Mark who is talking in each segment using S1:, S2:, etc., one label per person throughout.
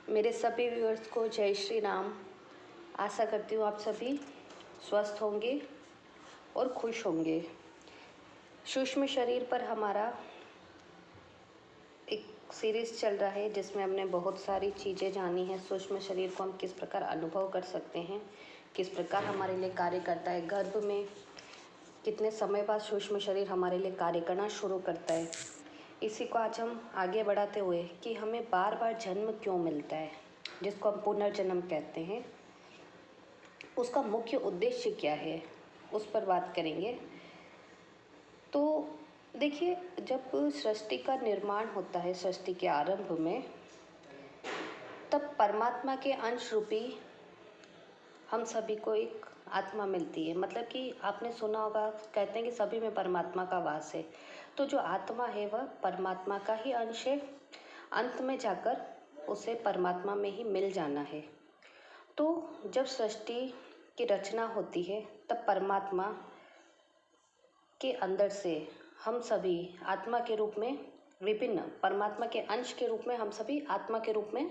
S1: मेरे सभी व्यूअर्स को जय श्री राम। आशा करती हूँ आप सभी स्वस्थ होंगे और खुश होंगे। सूक्ष्म शरीर पर हमारा एक सीरीज़ चल रहा है जिसमें हमने बहुत सारी चीज़ें जानी हैं। सूक्ष्म शरीर को हम किस प्रकार अनुभव कर सकते हैं, किस प्रकार हमारे लिए कार्य करता है, गर्भ में कितने समय बाद सूक्ष्म शरीर हमारे लिए कार्य करना शुरू करता है। इसी को आज हम आगे बढ़ाते हुए कि हमें बार बार जन्म क्यों मिलता है, जिसको हम पुनर्जन्म कहते हैं, उसका मुख्य उद्देश्य क्या है, उस पर बात करेंगे। तो देखिए, जब सृष्टि का निर्माण होता है, सृष्टि के आरंभ में, तब परमात्मा के अंश रूपी हम सभी को एक आत्मा मिलती है। मतलब कि आपने सुना होगा, कहते हैं कि सभी में परमात्मा का वास है। तो जो आत्मा है वह परमात्मा का ही अंश है। अंत में जाकर उसे परमात्मा में ही मिल जाना है। तो जब सृष्टि की रचना होती है तब परमात्मा के अंदर से हम सभी आत्मा के रूप में, विभिन्न परमात्मा के अंश के रूप में हम सभी आत्मा के रूप में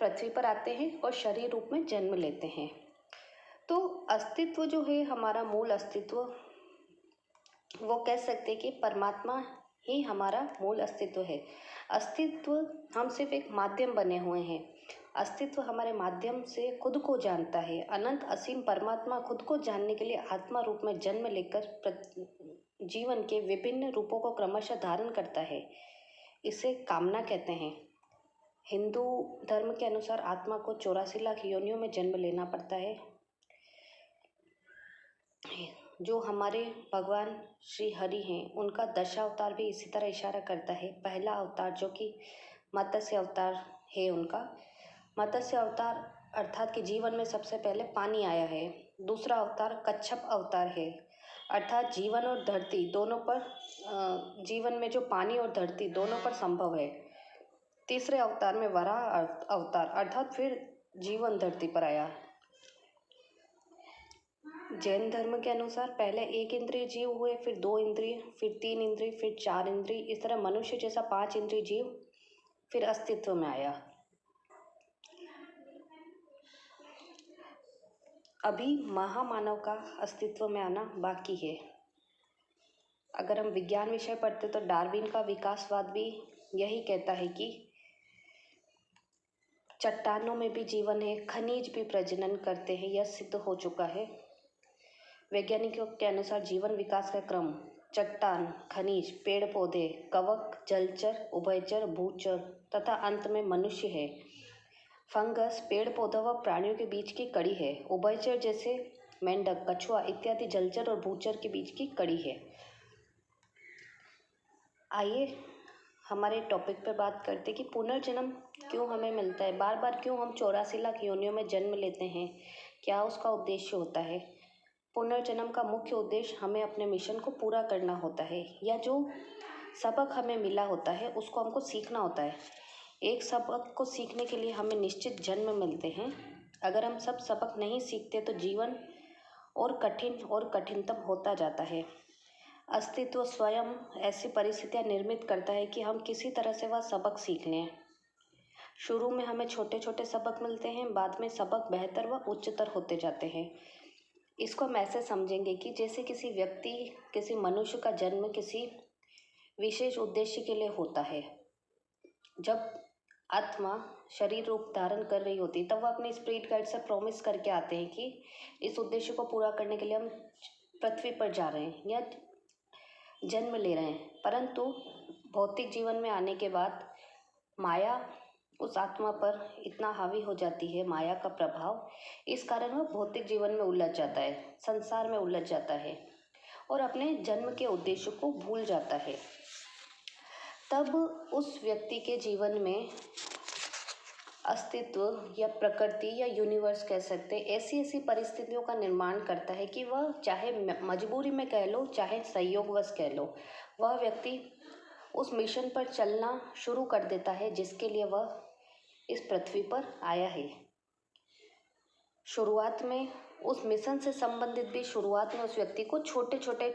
S1: पृथ्वी पर आते हैं और शरीर रूप में जन्म लेते हैं। तो अस्तित्व जो है, हमारा मूल अस्तित्व, वो कह सकते हैं कि परमात्मा ही हमारा मूल अस्तित्व है। अस्तित्व हम सिर्फ एक माध्यम बने हुए हैं। अस्तित्व हमारे माध्यम से खुद को जानता है। अनंत असीम परमात्मा खुद को जानने के लिए आत्मा रूप में जन्म लेकर जीवन के विभिन्न रूपों को क्रमशः धारण करता है। इसे कामना कहते हैं। हिंदू धर्म के अनुसार आत्मा को 84 लाख योनियों में जन्म लेना पड़ता है। जो हमारे भगवान श्री हरि हैं, उनका दशावतार भी इसी तरह इशारा करता है। पहला अवतार जो कि मत्स्य अवतार है, उनका मत्स्य अवतार अर्थात कि जीवन में सबसे पहले पानी आया है। दूसरा अवतार कच्छप अवतार है, अर्थात जीवन और धरती दोनों पर, जीवन में जो पानी और धरती दोनों पर संभव है। तीसरे अवतार में वराह अवतार अर्थात फिर जीवन धरती पर आया। जैन धर्म के अनुसार पहले 1 इंद्रिय जीव हुए, फिर 2 इंद्रिय, फिर 3 इंद्रिय, फिर 4 इंद्रिय। इस तरह मनुष्य जैसा 5 इंद्रिय जीव फिर अस्तित्व में आया। अभी महामानव का अस्तित्व में आना बाकी है। अगर हम विज्ञान विषय पढ़ते तो डार्विन का विकासवाद भी यही कहता है कि चट्टानों में भी जीवन है, खनिज भी प्रजनन करते हैं। यह सिद्ध हो चुका है। वैज्ञानिकों के अनुसार जीवन विकास का क्रम चट्टान, खनिज, पेड़ पौधे, कवक, जलचर, उभयचर, भूचर तथा अंत में मनुष्य है। फंगस पेड़ पौधों व प्राणियों के बीच की कड़ी है। उभयचर जैसे मेंढक, कछुआ इत्यादि जलचर और भूचर के बीच की कड़ी है। आइए हमारे टॉपिक पर बात करते कि पुनर्जन्म क्यों हमें मिलता है, बार बार क्यों हम 84 लाख योनियों में जन्म लेते हैं, क्या उसका उद्देश्य होता है। पुनर्जन्म का मुख्य उद्देश्य हमें अपने मिशन को पूरा करना होता है, या जो सबक हमें मिला होता है उसको हमको सीखना होता है। एक सबक को सीखने के लिए हमें निश्चित जन्म मिलते हैं। अगर हम सब सबक नहीं सीखते तो जीवन और कठिन और कठिनतम होता जाता है। अस्तित्व स्वयं ऐसी परिस्थितियां निर्मित करता है कि हम किसी तरह से वह सबक सीख लें। शुरू में हमें छोटे छोटे सबक मिलते हैं, बाद में सबक बेहतर व उच्चतर होते जाते हैं। इसको हम ऐसे समझेंगे कि जैसे किसी व्यक्ति, किसी मनुष्य का जन्म किसी विशेष उद्देश्य के लिए होता है। जब आत्मा शरीर रूप धारण कर रही होती तब वह अपने स्पिरिट गाइड से प्रॉमिस करके आते हैं कि इस उद्देश्य को पूरा करने के लिए हम पृथ्वी पर जा रहे हैं या जन्म ले रहे हैं। परंतु भौतिक जीवन में आने के बाद माया उस आत्मा पर इतना हावी हो जाती है, माया का प्रभाव, इस कारण वह भौतिक जीवन में उलझ जाता है, संसार में उलझ जाता है और अपने जन्म के उद्देश्य को भूल जाता है। तब उस व्यक्ति के जीवन में अस्तित्व या प्रकृति या यूनिवर्स कह सकते हैं, ऐसी ऐसी परिस्थितियों का निर्माण करता है कि वह चाहे मजबूरी में कह लो, चाहे संयोगवश कह लो, वह व्यक्ति उस मिशन पर चलना शुरू कर देता है जिसके लिए वह इस पृथ्वी पर आया है। शुरुआत में उस मिशन से संबंधित भी शुरुआत में उस व्यक्ति को छोटे छोटे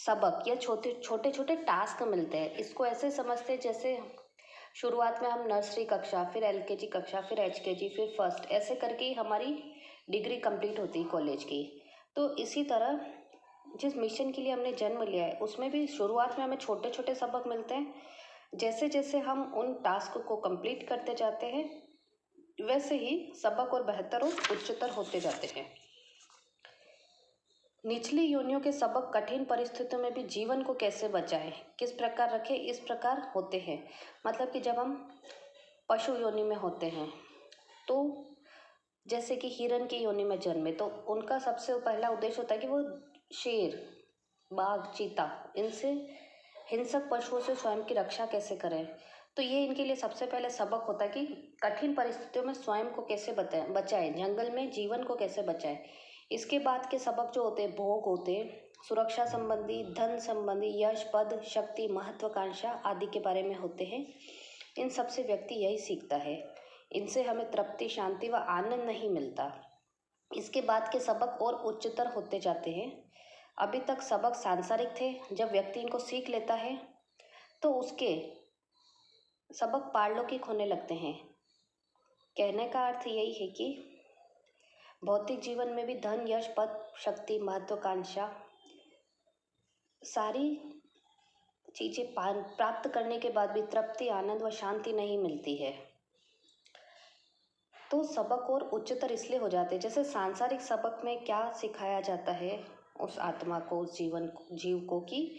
S1: सबक या छोटे छोटे टास्क मिलते हैं। इसको ऐसे समझते हैं जैसे शुरुआत में हम नर्सरी कक्षा, फिर एलकेजी कक्षा, फिर एचकेजी, फिर फर्स्ट, ऐसे करके ही हमारी डिग्री कंप्लीट होती है कॉलेज की। तो इसी तरह जिस मिशन के लिए हमने जन्म लिया है उसमें भी शुरुआत में हमें छोटे छोटे सबक मिलते हैं। जैसे जैसे हम उन टास्क को कंप्लीट करते जाते हैं वैसे ही सबक और बेहतर और उच्चतर होते जाते हैं। निचली योनियों के सबक कठिन परिस्थितियों में भी जीवन को कैसे बचाएं, किस प्रकार रखें, इस प्रकार होते हैं। मतलब कि जब हम पशु योनि में होते हैं तो जैसे कि हिरण की योनि में जन्मे तो उनका सबसे पहला उद्देश्य होता है कि वो शेर, बाघ, चीता, इनसे हिंसक पशुओं से स्वयं की रक्षा कैसे करें। तो ये इनके लिए सबसे पहले सबक होता है कि कठिन परिस्थितियों में स्वयं को कैसे बचाएं, जंगल में जीवन को कैसे बचाएं। इसके बाद के सबक जो होते हैं भोग होते हैं, सुरक्षा संबंधी, धन संबंधी, यश, पद, शक्ति, महत्वाकांक्षा आदि के बारे में होते हैं। इन सबसे व्यक्ति यही सीखता है। इनसे हमें तृप्ति, शांति व आनंद नहीं मिलता। इसके बाद के सबक और उच्चतर होते जाते हैं। अभी तक सबक सांसारिक थे। जब व्यक्ति इनको सीख लेता है तो उसके सबक पारलौकिक होने लगते हैं। कहने का अर्थ यही है कि भौतिक जीवन में भी धन, यश, पद, शक्ति, महत्वाकांक्षा सारी चीज़ें प्राप्त करने के बाद भी तृप्ति, आनंद व शांति नहीं मिलती है। तो सबक और उच्चतर इसलिए हो जाते हैं। जैसे सांसारिक सबक में क्या सिखाया जाता है उस आत्मा को, उस जीव को कि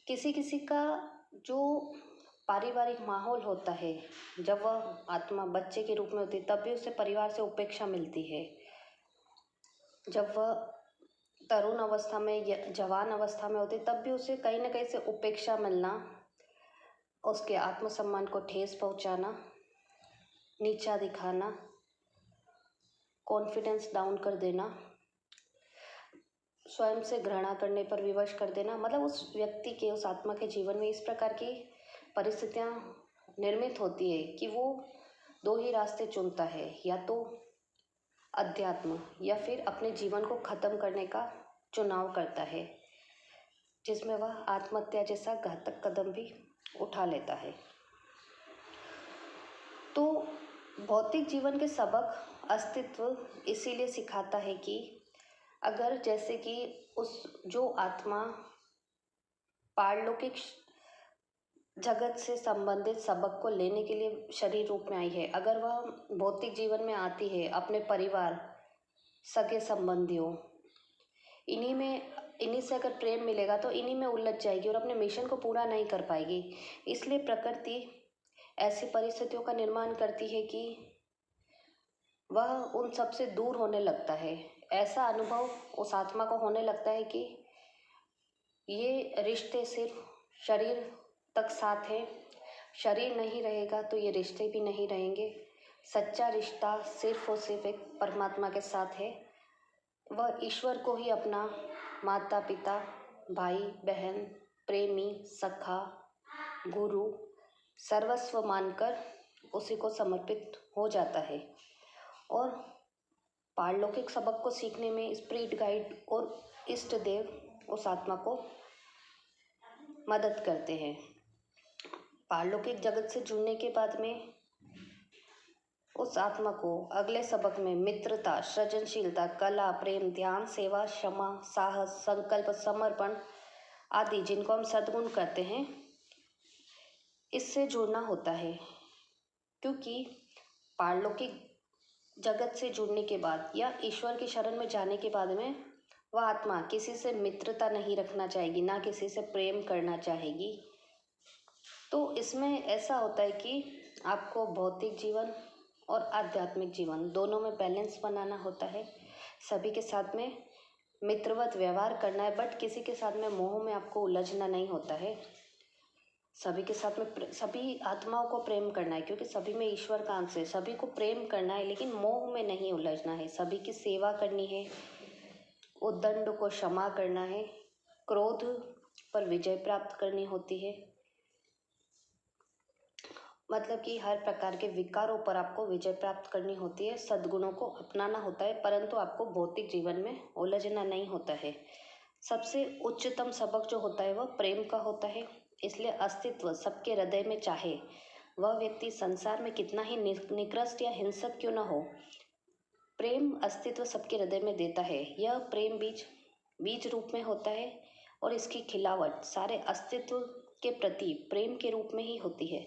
S1: किसी किसी का जो पारिवारिक माहौल होता है, जब वह आत्मा बच्चे के रूप में होती है तब भी उसे परिवार से उपेक्षा मिलती है। जब वह तरुण अवस्था में या जवान अवस्था में होती तब भी उसे कहीं ना कहीं से उपेक्षा मिलना, उसके आत्मसम्मान को ठेस पहुंचाना, नीचा दिखाना, कॉन्फिडेंस डाउन कर देना, स्वयं से घृणा करने पर विवश कर देना। मतलब उस व्यक्ति के, उस आत्मा के जीवन में इस प्रकार की परिस्थितियां निर्मित होती है कि वो दो ही रास्ते चुनता है, या तो अध्यात्म या फिर अपने जीवन को खत्म करने का चुनाव करता है, जिसमें वह आत्महत्या जैसा घातक कदम भी उठा लेता है। तो भौतिक जीवन के सबक अस्तित्व इसीलिए सिखाता है कि अगर जैसे कि उस जो आत्मा पारलौकिक जगत से संबंधित सबक को लेने के लिए शरीर रूप में आई है, अगर वह भौतिक जीवन में आती है अपने परिवार, सगे संबंधियों, इन्हीं से अगर प्रेम मिलेगा तो इन्हीं में उलझ जाएगी और अपने मिशन को पूरा नहीं कर पाएगी। इसलिए प्रकृति ऐसी परिस्थितियों का निर्माण करती है कि वह उन सब से दूर होने लगता है। ऐसा अनुभव उस आत्मा को होने लगता है कि ये रिश्ते सिर्फ शरीर तक साथ है, शरीर नहीं रहेगा तो ये रिश्ते भी नहीं रहेंगे। सच्चा रिश्ता सिर्फ और सिर्फ एक परमात्मा के साथ है। वह ईश्वर को ही अपना माता पिता, भाई बहन, प्रेमी, सखा, गुरु, सर्वस्व मानकर उसी को समर्पित हो जाता है। और पारलौकिक सबक को सीखने में स्पिरिट गाइड और इष्ट देव उस आत्मा को मदद करते हैं। पारलौकिक जगत से जुड़ने के बाद में उस आत्मा को अगले सबक में मित्रता, सृजनशीलता, कला, प्रेम, ध्यान, सेवा, क्षमा, साहस, संकल्प, समर्पण आदि जिनको हम सद्गुण कहते हैं, इससे जुड़ना होता है। क्योंकि पारलौकिक जगत से जुड़ने के बाद या ईश्वर की शरण में जाने के बाद में वह आत्मा किसी से मित्रता नहीं रखना चाहेगी, ना किसी से प्रेम करना चाहेगी। तो इसमें ऐसा होता है कि आपको भौतिक जीवन और आध्यात्मिक जीवन दोनों में बैलेंस बनाना होता है। सभी के साथ में मित्रवत व्यवहार करना है, बट किसी के साथ में मोह में आपको उलझना नहीं होता है। सभी के साथ में सभी आत्माओं को प्रेम करना है, क्योंकि सभी में ईश्वर का अंश है। सभी को प्रेम करना है लेकिन मोह में नहीं उलझना है। सभी की सेवा करनी है, उद्दंड को क्षमा करना है, क्रोध पर विजय प्राप्त करनी होती है। मतलब कि हर प्रकार के विकारों पर आपको विजय प्राप्त करनी होती है, सद्गुणों को अपनाना होता है, परंतु आपको भौतिक जीवन में उलझना नहीं होता है। सबसे उच्चतम सबक जो होता है वह प्रेम का होता है। इसलिए अस्तित्व सबके हृदय में चाहे वह व्यक्ति संसार में कितना ही निकृष्ट या हिंसक क्यों न हो, प्रेम अस्तित्व सबके हृदय में देता है। यह प्रेम बीज रूप में होता है और इसकी खिलावट सारे अस्तित्व के प्रति प्रेम के रूप में ही होती है।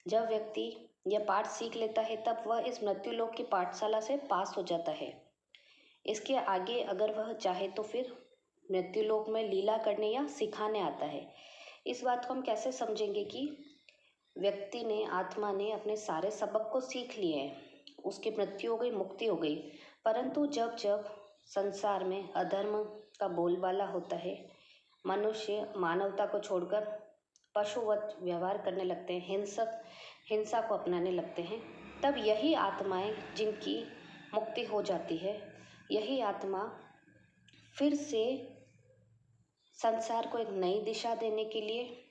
S1: जब व्यक्ति यह पाठ सीख लेता है तब वह इस मृत्युलोक की पाठशाला से पास हो जाता है। इसके आगे अगर वह चाहे तो फिर मृत्युलोक में लीला करने या सिखाने आता है। इस बात को हम कैसे समझेंगे कि व्यक्ति ने, आत्मा ने अपने सारे सबक को सीख लिए हैं, उसकी मृत्यु हो गई, मुक्ति हो गई, परंतु जब जब संसार में अधर्म का बोलबाला होता है, मनुष्य मानवता को छोड़कर पशुवत व्यवहार करने लगते हैं, हिंसा को अपनाने लगते हैं, तब यही आत्माएं जिनकी मुक्ति हो जाती है, यही आत्मा फिर से संसार को एक नई दिशा देने के लिए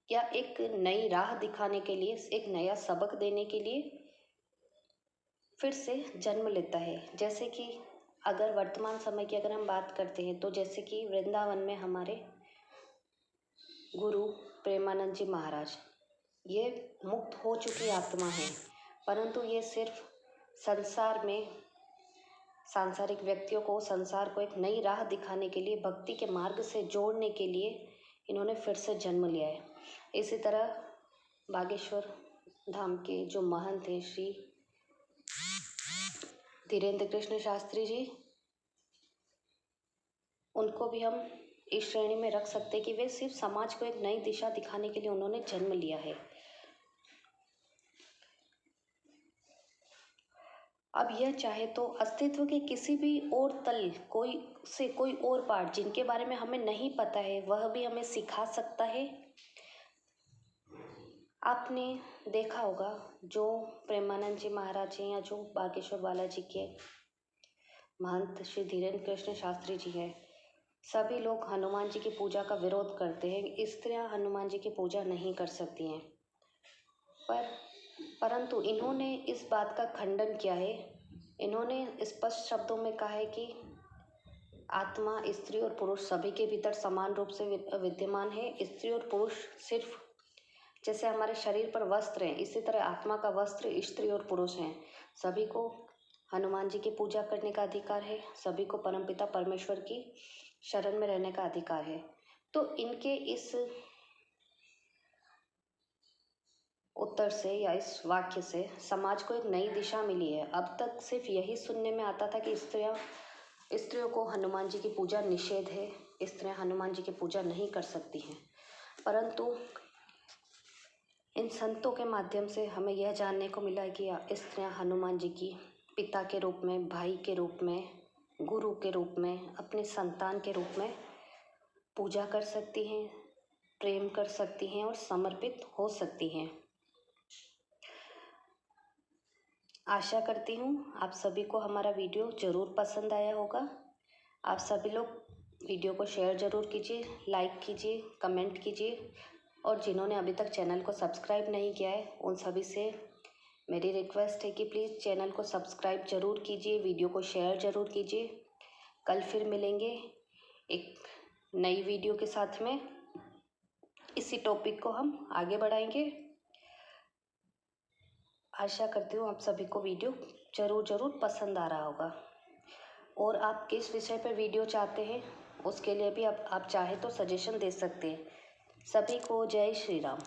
S1: या एक नई राह दिखाने के लिए, एक नया सबक देने के लिए फिर से जन्म लेता है। जैसे कि अगर वर्तमान समय की अगर हम बात करते हैं तो जैसे कि वृंदावन में हमारे गुरु प्रेमानंद जी महाराज, ये मुक्त हो चुकी आत्मा है, परंतु ये सिर्फ संसार में सांसारिक व्यक्तियों को, संसार को एक नई राह दिखाने के लिए, भक्ति के मार्ग से जोड़ने के लिए इन्होंने फिर से जन्म लिया है। इसी तरह बागेश्वर धाम के जो महंत हैं श्री धीरेन्द्र कृष्ण शास्त्री जी, उनको भी हम इस श्रेणी में रख सकते हैं कि वे सिर्फ समाज को एक नई दिशा दिखाने के लिए उन्होंने जन्म लिया है। अब यह चाहे तो अस्तित्व के किसी भी और तल, कोई और पार्ट जिनके बारे में हमें नहीं पता है, वह भी हमें सिखा सकता है। आपने देखा होगा जो प्रेमानंद जी महाराज हैं या जो बागेश्वर बालाजी के महंत श्री धीरेन्द्र कृष्ण शास्त्री जी हैं, सभी लोग हनुमान जी की पूजा का विरोध करते हैं। स्त्रियां हनुमान जी की पूजा नहीं कर सकती हैं, परंतु इन्होंने इस बात का खंडन किया है। इन्होंने स्पष्ट शब्दों में कहा है कि आत्मा स्त्री और पुरुष सभी के भीतर समान रूप से विद्यमान है। स्त्री और पुरुष सिर्फ जैसे हमारे शरीर पर वस्त्र हैं, इसी तरह आत्मा का वस्त्र स्त्री और पुरुष हैं। सभी को हनुमान जी की पूजा करने का अधिकार है, सभी को परमपिता परमेश्वर की शरण में रहने का अधिकार है। तो इनके इस उत्तर से या इस वाक्य से समाज को एक नई दिशा मिली है। अब तक सिर्फ यही सुनने में आता था कि स्त्रियों को हनुमान जी की पूजा निषेध है, स्त्रियां हनुमान जी की पूजा नहीं कर सकती हैं, परंतु इन संतों के माध्यम से हमें यह जानने को मिला है कि स्त्रियां हनुमान जी की पिता के रूप में, भाई के रूप में, गुरु के रूप में, अपने संतान के रूप में पूजा कर सकती हैं, प्रेम कर सकती हैं और समर्पित हो सकती हैं। आशा करती हूँ आप सभी को हमारा वीडियो ज़रूर पसंद आया होगा। आप सभी लोग वीडियो को शेयर ज़रूर कीजिए, लाइक कीजिए, कमेंट कीजिए, और जिन्होंने अभी तक चैनल को सब्सक्राइब नहीं किया है उन सभी से मेरी रिक्वेस्ट है कि प्लीज़ चैनल को सब्सक्राइब ज़रूर कीजिए, वीडियो को शेयर ज़रूर कीजिए। कल फिर मिलेंगे एक नई वीडियो के साथ में। इसी टॉपिक को हम आगे बढ़ाएंगे। आशा करती हूँ आप सभी को वीडियो ज़रूर पसंद आ रहा होगा, और आप किस विषय पर वीडियो चाहते हैं उसके लिए भी आप चाहे तो सजेशन दे सकते हैं। सभी को जय श्री राम।